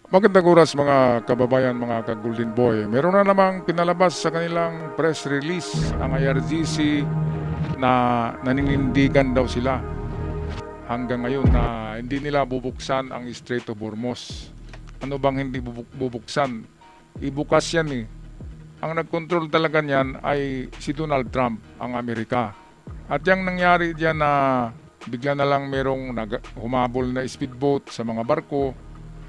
Magandang oras mga kababayan, mga ka-Golden Boy. Meron na namang pinalabas sa kanilang press release ang IRGC na naninindigan daw sila hanggang ngayon na hindi nila bubuksan ang Strait of Hormuz. Ano bang hindi bubuksan? Ibukas yan eh. Ang nagkontrol talaga niyan ay si Donald Trump, ang Amerika. At yung nangyari diyan na bigla na lang merong humabol na speedboat sa mga barko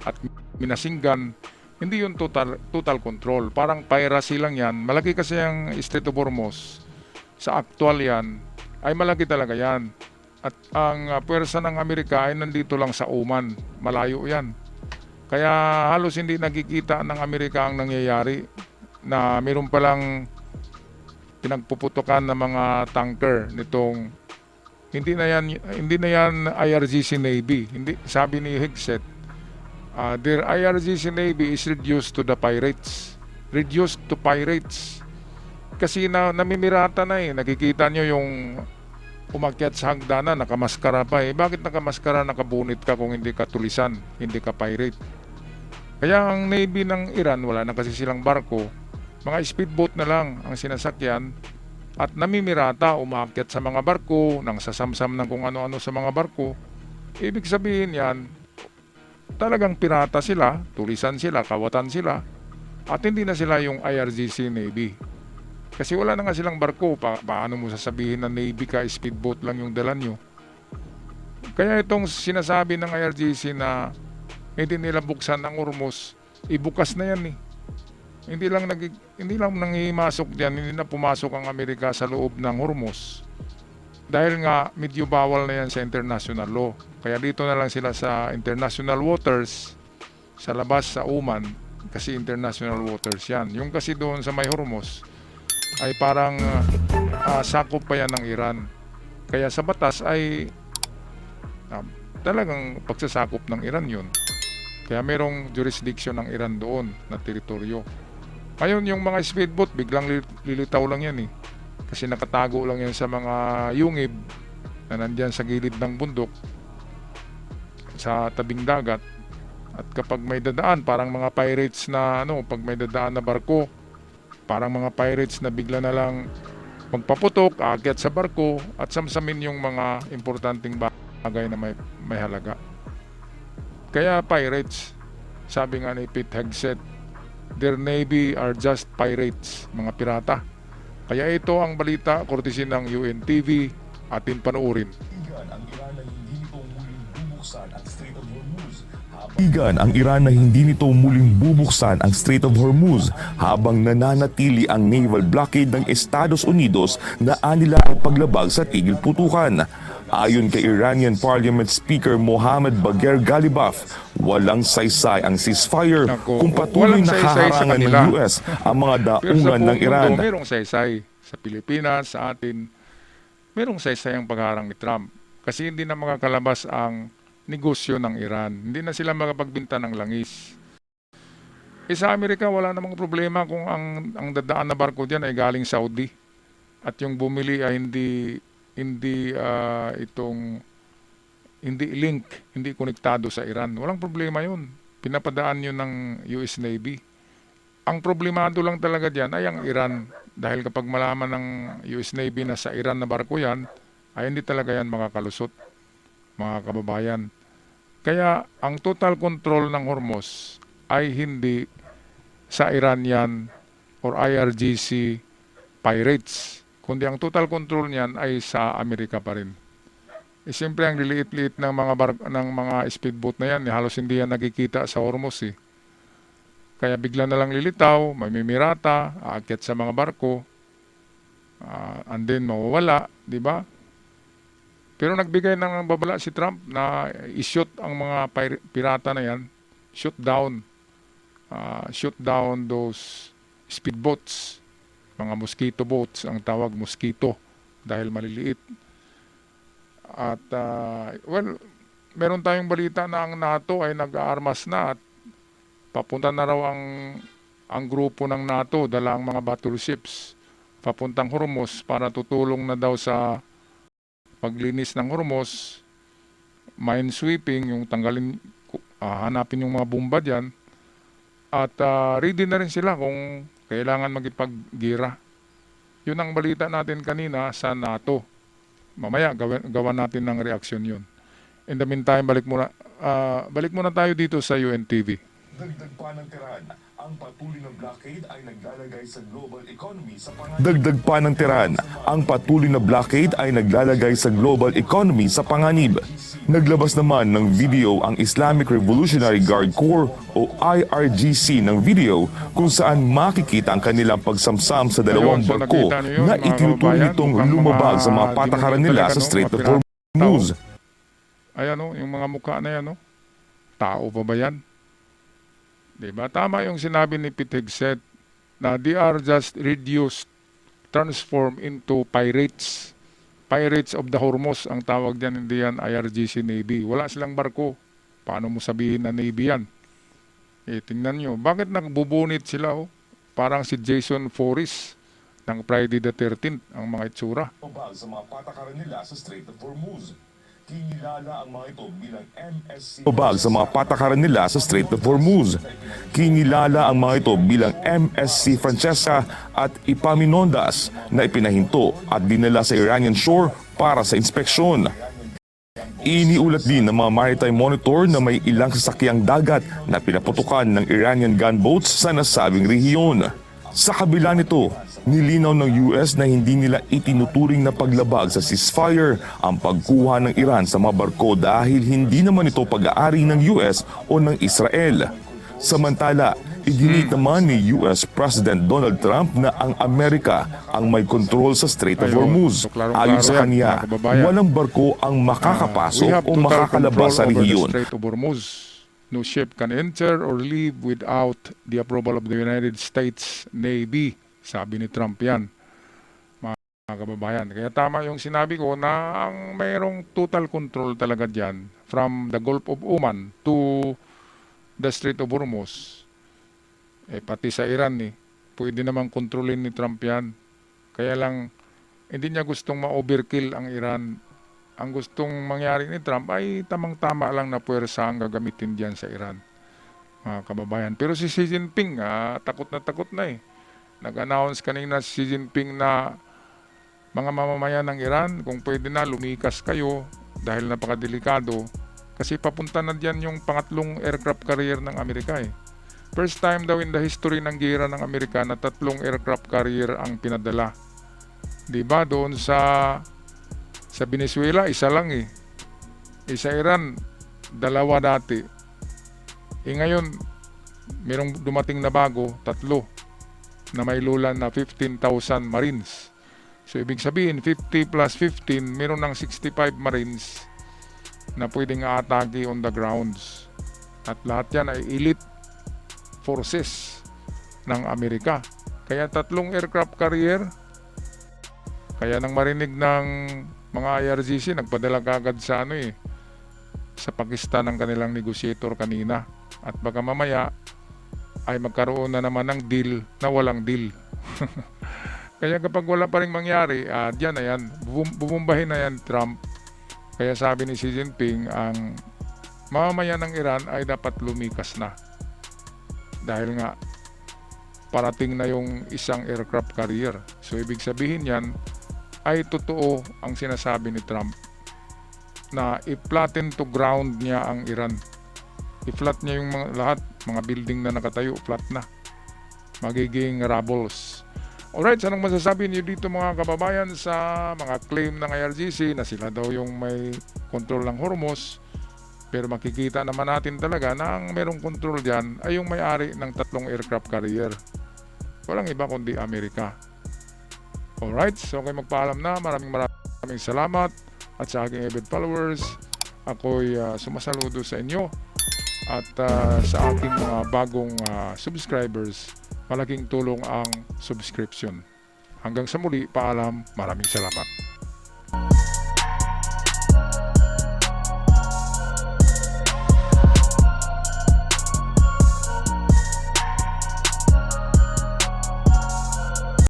at minasinggan, hindi yun total control. Parang piracy lang yan. Malaki kasi ang Strait of Hormuz. Sa actual yan, ay malaki talaga yan. At ang puwersa ng Amerika ay nandito lang sa Oman. Malayo yan. Kaya halos hindi nakikita ng Amerika ang nangyayari na meron palang pinagpuputukan ng mga tanker nitong hindi na yan IRGC Navy. Hindi, sabi ni Hegseth, their IRGC Navy is reduced to the pirates. Reduced to pirates. Kasi namimirata na eh. Nakikita nyo yung umakyat sa hagdanan, nakamaskara pa eh. Bakit nakamaskara, nakabunit ka kung hindi ka tulisan, hindi ka pirate? Kaya ang Navy ng Iran, wala na kasi silang barko. Mga speedboat na lang ang sinasakyan at namimirata, umakyat sa mga barko, nang sasamsam ng kung ano-ano sa mga barko. Ibig sabihin yan, talagang pirata sila, tulisan sila, kawatan sila, at hindi na sila yung IRGC Navy. Kasi wala na nga silang barko, paano mo sasabihin na Navy ka, speedboat lang yung dala nyo? Kaya itong sinasabi ng IRGC na hindi nila buksan ang Hormuz, ibukas na yan eh. Hindi lang nangimasok diyan, hindi na pumasok ang Amerika sa loob ng Hormuz. Dahil nga medyo bawal na yan sa international law. Kaya dito na lang sila sa international waters, sa labas sa Oman, kasi international waters yan. Yung kasi doon sa may Hormuz ay parang sakop pa yan ng Iran. Kaya sa batas ay talagang pagsasakop ng Iran yun. Kaya merong jurisdiction ng Iran doon na teritoryo. Ngayon yung mga speedboat biglang lilitaw lang yan eh. Kasi nakatago lang yan sa mga yungib na nandyan sa gilid ng bundok sa tabing dagat. At kapag may dadaan, parang mga pirates na pag may dadaan na barko, parang mga pirates na bigla na lang magpaputok, aakyat sa barko at samsamin yung mga importanteng bagay na may halaga. Kaya pirates, sabi nga ni Pete Hegseth, their navy are just pirates, mga pirata. Kaya ito ang balita, courtesy ng UNTV, atin panoorin. Igan ang Iran na hindi nito muling bubuksan ang Strait of Hormuz habang nananatili ang naval blockade ng Estados Unidos na anila ang paglabag sa tigil putukan. Ayon kay Iranian Parliament Speaker Mohammad Bagher Ghalibaf, walang saysay ang ceasefire kung patuloy na haharangan ng US ang mga daungan ng Iran. Merong saysay sa Pilipinas, sa atin, merong saysay ang pagharang ni Trump. Kasi hindi na makakalabas ang negosyo ng Iran. Hindi na sila makapagbinta ng langis. Sa Amerika, wala namang problema kung ang dadaan na barko diyan ay galing Saudi. At yung bumili ay hindi link, hindi konektado sa Iran. Walang problema yun. Pinapadaan yun ng US Navy. Ang problemado lang talaga diyan ay ang Iran. Dahil kapag malaman ng US Navy na sa Iran na barko yan, ay hindi talaga yan makakalusot, mga kababayan. Kaya ang total control ng Hormuz ay hindi sa Iranian or IRGC pirates, kundi ang total control niyan ay sa Amerika pa rin. Siyempre ang liliit-liit ng mga speedboat na yan, halos hindi yan nakikita sa Hormuz eh. Kaya bigla na lang lilitaw, may mimirata, aakyat sa mga barko, and then mawawala, di ba? Pero nagbigay ng babala si Trump na i-shoot ang mga pirata na yan, shoot down those speedboats, mga mosquito boats, ang tawag mosquito dahil maliliit. At meron tayong balita na ang NATO ay nag-aarmas na at papunta na raw ang grupo ng NATO, dala ang mga battleships papuntang Hormuz para tutulong na daw sa paglinis ng Hormuz, minesweeping, yung hanapin yung mga bomba dyan, At ready na rin sila kung kailangan magipaggira. Yun ang balita natin kanina sa NATO. Mamaya gawan natin ng reaksyon yun. In the meantime, balik muna tayo dito sa UNTV. Dagdag pa ng Tehran, ang patuloy na blockade ay naglalagay sa global economy sa panganib. Dagdag pa ng Tehran, ang patuloy na blockade ay naglalagay sa global economy sa panganib. Naglabas naman ng video ang Islamic Revolutionary Guard Corps o IRGC ng video kung saan makikita ang kanilang pagsamsam sa dalawang Ayun, so barko nakita niyo yun, na mga itinuturo kababayan, nitong mukhang lumabag mga sa mga patakaran nila demonyo sa talaga, Strait no? of Mga Hormuz. Ayan o, yung mga mukha na yan o. Tao pa ba yan? Diba? Tama yung sinabi ni Pete Hegseth na they are just reduced, transformed into pirates. Pirates of the Hormuz ang tawag dyan, hindi yan IRGC Navy. Wala silang barko. Paano mo sabihin na Navy yan? Tingnan nyo, bakit nagbubunit sila oh? Parang si Jason Voorhees ng Friday the 13th ang mga itsura. Sa mga patakaran nila sa Strait of Hormuz. Kinilala ang mga ito bilang MSC. Sa mga patakaran nila sa Strait of Hormuz. Kinilala ang mga ito bilang MSC Francesca at Epaminondas na ipinahinto at dinala sa Iranian shore para sa inspeksyon. Iniulat din ng mga maritime monitor na may ilang sasakyang dagat na pinaputukan ng Iranian gunboats sa nasabing rehiyon. Sa kabila nito, nilinaw ng US na hindi nila itinuturing na paglabag sa ceasefire ang pagkuha ng Iran sa mga barko dahil hindi naman ito pag-aari ng US o ng Israel. Samantala, idinit naman ni US President Donald Trump na ang Amerika ang may kontrol sa Strait of Ayun, Hormuz. so klarong-klaro Ayon sa yan, kanya, mga kababayan. walang barko ang We makakapasok have o total makakalabas sa control over the rehiyon. Strait of Hormuz. No ship can enter or leave without the approval of the United States Navy. Sabi ni Trump yan, mga kababayan. Kaya tama yung sinabi ko na ang mayroong total control talaga dyan from the Gulf of Oman to the Strait of Hormuz. Pati sa Iran pwede namang kontrolin ni Trump yan. Kaya lang, hindi niya gustong ma-overkill ang Iran. Ang gustong mangyari ni Trump ay tamang-tama lang na puwersa ang gagamitin diyan sa Iran, mga kababayan. Pero si Xi Jinping, takot na Nag-announce kanina si Xi Jinping na mga mamamayan ng Iran, kung pwede na lumikas kayo dahil napakadelikado. Kasi papunta na diyan yung pangatlong aircraft carrier ng Amerika First time daw in the history ng gera ng Amerika na 3 aircraft carrier ang pinadala. Diba doon sa Venezuela, isa lang Sa Iran, 2 dati. Ngayon, merong dumating na bago, 3 na may lulan na 15,000 Marines. So, ibig sabihin, 50 plus 15, meron ng 65 Marines na pwedeng atake on the grounds. At lahat yan ay elite forces ng Amerika. Kaya 3 aircraft carrier, kaya nang marinig ng mga IRGC, nagpadala kagad sa sa Pakistan ang kanilang negotiator kanina. At baka mamaya ay magkaroon na naman ng deal na walang deal. Kaya kapag wala pa rin mangyari, diyan na yan, bubumbahin na yan Trump. Kaya sabi ni Xi Jinping, ang mamamayan ng Iran ay dapat lumikas na. Dahil nga, parating na yung isang aircraft carrier. So ibig sabihin yan, ay totoo ang sinasabi ni Trump na i-flatten to ground niya ang Iran. I-flat niya yung lahat, mga building na nakatayo, flat na. Magiging rubbles. Alright, anong masasabi niyo dito mga kababayan sa mga claim ng IRGC na sila daw yung may control ng Hormuz? Pero makikita naman natin talaga na ang merong control dyan ay yung may-ari ng 3 aircraft carrier. Walang iba kundi Amerika. Alright, so kayo magpaalam na. Maraming salamat. At sa aking avid followers, ako'y sumasaludo sa inyo. At sa aking mga bagong subscribers, malaking tulong ang subscription. Hanggang sa muli, paalam. Maraming salamat.